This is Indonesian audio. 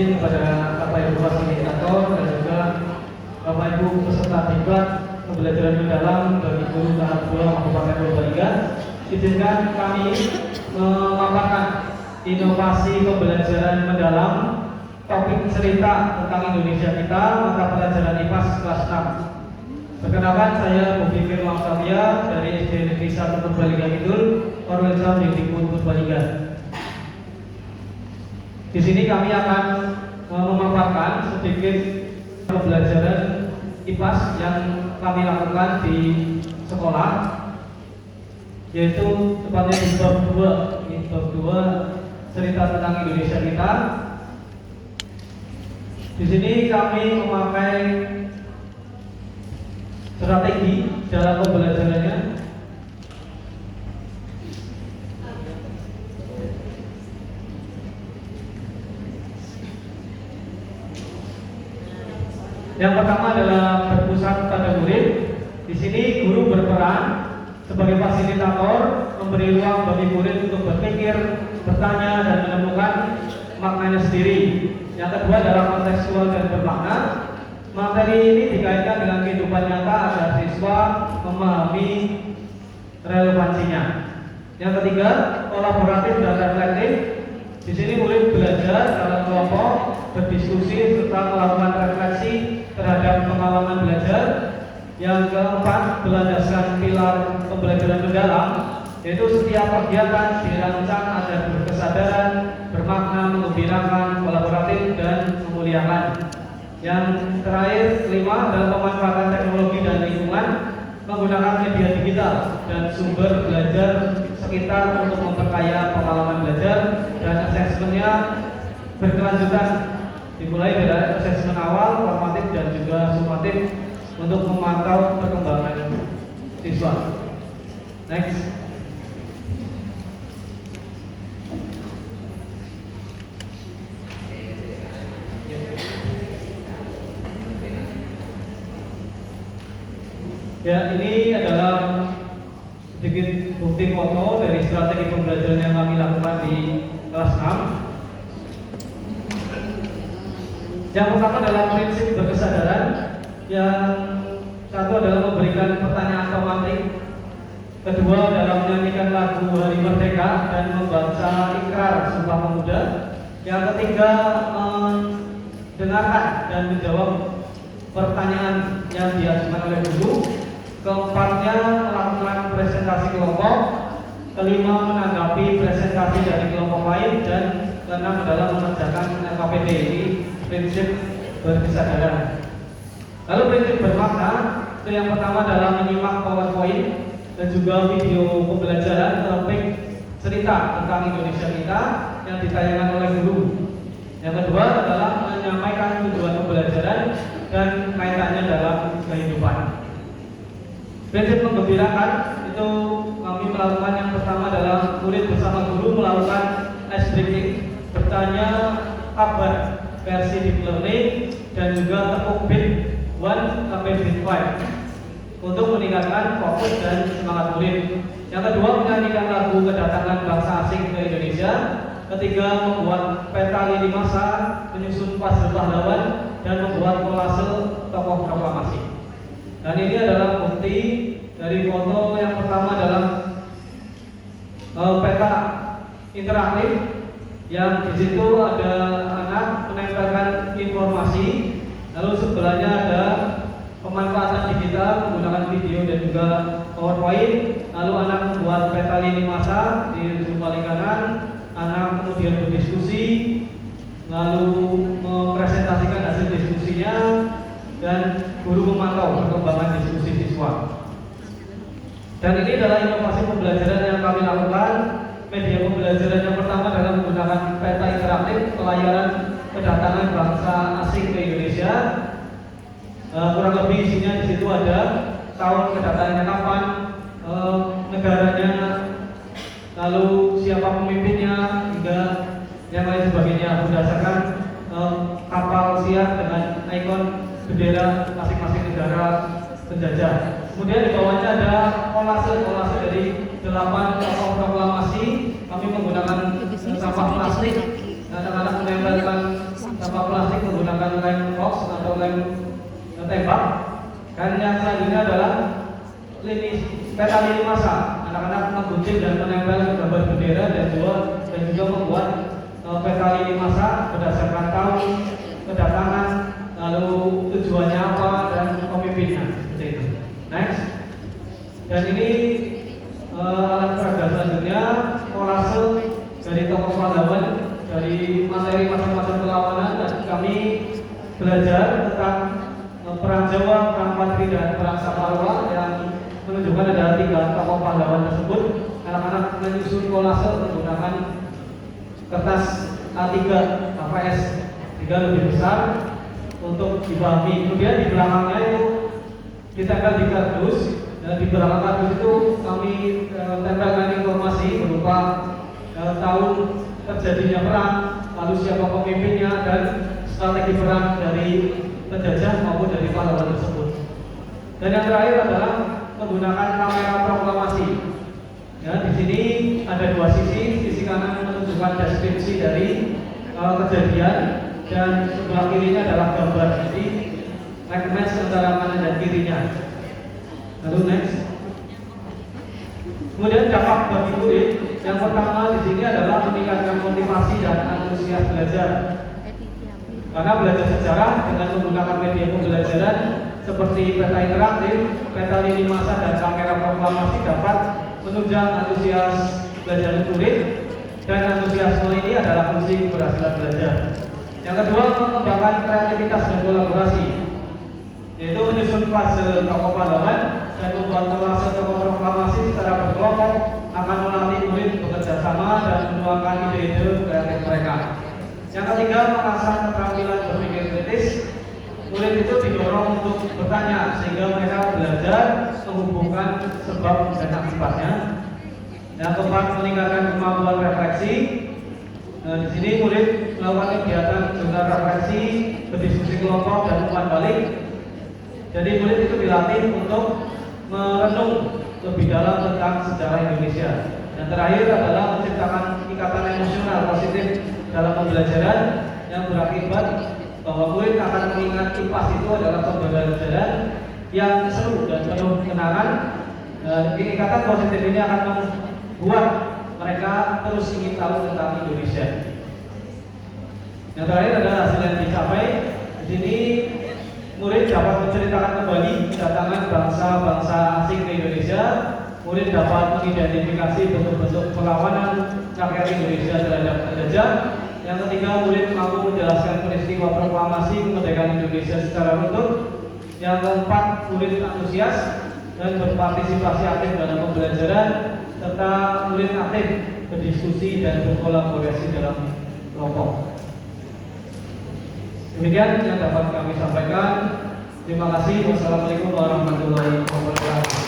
izin kepada Bapak Ibu fasilitator dan juga Bapak Ibu peserta diklat pembelajaran mendalam bagi guru tahap 2 Kabupaten Purbalingga. Izinkan kami memaparkan inovasi pembelajaran mendalam topik cerita tentang Indonesia kita, mata pelajaran IPAS kelas 6. Perkenalkan, saya Bobi Firman Satya dari SD Negeri 1 Purbalingga Kidul, Korwil Mendikbud Purbalingga. Di sini kami akan memaparkan sedikit pembelajaran IPAS yang kami lakukan di sekolah, yaitu tepatnya di bab 2 cerita tentang Indonesia kita. Di sini kami memakai strategi dalam pembelajarannya. Yang pertama adalah berpusat pada murid. Di sini guru berperan sebagai fasilitator, memberi ruang bagi murid untuk berpikir, bertanya, dan menemukan maknanya sendiri. Yang kedua adalah kontekstual dan bermakna. Materi ini dikaitkan dengan kehidupan nyata agar siswa memahami relevansinya. Yang ketiga, kolaboratif dan reflektif. Di sini murid belajar dalam kelompok, berdiskusi serta melakukan refleksi terhadap pengalaman belajar. Yang keempat, berlandaskan pilar pembelajaran mendalam, yaitu setiap kegiatan dirancang agar berkesadaran, bermakna, menggembirakan, kolaboratif, dan memuliakan. Yang terakhir, kelima, adalah pemanfaatan teknologi dan lingkungan, menggunakan media digital dan sumber belajar sekitar untuk memperkaya pengalaman belajar. Dan asesmennya berkelanjutan, dimulai dari asesmen awal, formatif, dan juga sumatif untuk memantau perkembangan siswa. Next. Ya, ini adalah sedikit bukti foto dari strategi pembelajaran yang kami lakukan di kelas 6. Yang pertama adalah prinsip berkesadaran. Yang satu adalah memberikan pertanyaan tematik. Kedua adalah menyanyikan lagu Hari Merdeka dan membaca ikrar Sumpah Pemuda. Yang ketiga, mendengarkan dan menjawab pertanyaan yang diajukan oleh guru. Keempatnya, melakukan presentasi kelompok. Kelima, menanggapi presentasi dari kelompok lain. Dan keenam adalah mengerjakan LKPD. Ini prinsip berkesadaran. Lalu prinsip bermakna, itu yang pertama adalah menyimak PowerPoint dan juga video pembelajaran topik cerita tentang Indonesia kita yang ditayangkan oleh guru. Yang kedua adalah menyampaikan tujuan pembelajaran dan kaitannya dalam kehidupan. Prinsip menggembirakan, itu kami melakukan yang pertama adalah murid bersama guru melakukan ice breaking, bertanya kabar versi deep learning dan juga tepuk bit 1 sampai bit 5 untuk meningkatkan fokus dan semangat murid. Yang kedua, menyanyikan lagu kedatangan bangsa asing ke Indonesia. Ketiga, membuat peta lini masa, menyusun puzzle pahlawan, dan membuat kolase tokoh proklamasi. Dan ini adalah bukti dari foto. Yang pertama adalah peta interaktif, yang di situ ada anak menempelkan informasi, lalu sebelahnya ada pemanfaatan digital menggunakan video dan juga PowerPoint. Lalu anak membuat peta lini masa di ujung paling kanan, anak kemudian berdiskusi, lalu mempresentasikan hasil diskusinya, dan guru memantau perkembangan diskusi siswa. Dan ini adalah inovasi pembelajaran yang kami lakukan. Media pembelajaran yang pertama adalah menggunakan peta interaktif pelayaran kedatangan bangsa asing ke Indonesia. Kurang lebih isinya di situ ada tahun kedatangannya kapan, negaranya, lalu siapa pemimpinnya, hingga yang lain sebagainya berdasarkan kapal siar dengan ikon bendera masing-masing negara penjajah. Kemudian di bawahnya ada kolase dari 8 tokoh proklamasi. Kami menggunakan sampah plastik, anak-anak menempelkan sampah plastik menggunakan lem box atau lem tembak. Dan yang selanjutnya adalah peta lini masa. Anak-anak menggunting dan menempel gambar bendera dan juga membuat peta lini masa berdasarkan tahun kedatangan, lalu tujuannya apa dan pemimpinnya, seperti itu. Next. Dan ini alat peraga selanjutnya, kolase dari tokoh pahlawan, dari materi macam-macam perlawanan, dan kami belajar tentang perang Jawa, perang Patri, dan perang Saparwa yang menunjukkan ada 3 tokoh pahlawan tersebut. Anak-anak menyusun kolase menggunakan kertas A3 APS 3 lebih besar untuk dipahami. Kemudian di belakangnya itu kita akan di kardus, dan di belakang kardus itu kami tempelkan informasi berupa tahun terjadinya perang, lalu siapa pemimpinnya, dan strategi perang dari penjajah maupun dari pahlawan tersebut. Dan yang terakhir adalah menggunakan kamera proklamasi. Ya, di sini ada 2 sisi. Sisi kanan menunjukkan deskripsi dari kejadian, dan sebelah kirinya adalah gambar. Jadi like match antara kanan dan kirinya. Lalu next. Kemudian dampak bagi murid. Yang pertama di sini adalah meningkatkan motivasi dan antusias belajar. Karena belajar sejarah dengan menggunakan media pembelajaran seperti peta interaktif, peta lini masa, dan kamera proklamasi dapat menunjang antusias belajar murid, dan antusiasme ini adalah kunci keberhasilan belajar. Yang kedua, mengembangkan kreativitas dan kolaborasi, yaitu menyusun fase tokoh pahlawan dan membuat kolase tokoh proklamasi secara berkelompok akan melatih murid bekerja sama dan menuangkan ide-ide kreatif mereka. Yang ketiga, mengasah keterampilan berpikir kritis. Murid itu didorong untuk bertanya sehingga mereka belajar menghubungkan sebab dan akibatnya. Yang keempat, meningkatkan kemampuan refleksi. Di sini murid melakukan kegiatan dengan refleksi, berdiskusi kelompok, dan umpan balik. Jadi murid itu dilatih untuk merenung lebih dalam tentang sejarah Indonesia. Dan terakhir adalah menciptakan ikatan emosional positif dalam pembelajaran yang berakibat bahwa murid akan mengingat IPAS itu adalah pembelajaran yang seru dan penuh kenangan. Ikatan positif ini akan membuat mereka terus ingin tahu tentang Indonesia. Yang terakhir adalah hasil yang dicapai. Di sini murid dapat menceritakan kembali kedatangan bangsa-bangsa asing ke Indonesia. Murid dapat mengidentifikasi bentuk-bentuk perlawanan rakyat Indonesia terhadap penjajah. Yang ketiga, murid mampu menjelaskan peristiwa proklamasi kemerdekaan Indonesia secara runtut. Yang keempat, murid antusias dan berpartisipasi aktif dalam pembelajaran, serta murid aktif berdiskusi dan berkolaborasi dalam kelompok. Demikian yang dapat kami sampaikan. Terima kasih. Wassalamualaikum warahmatullahi wabarakatuh.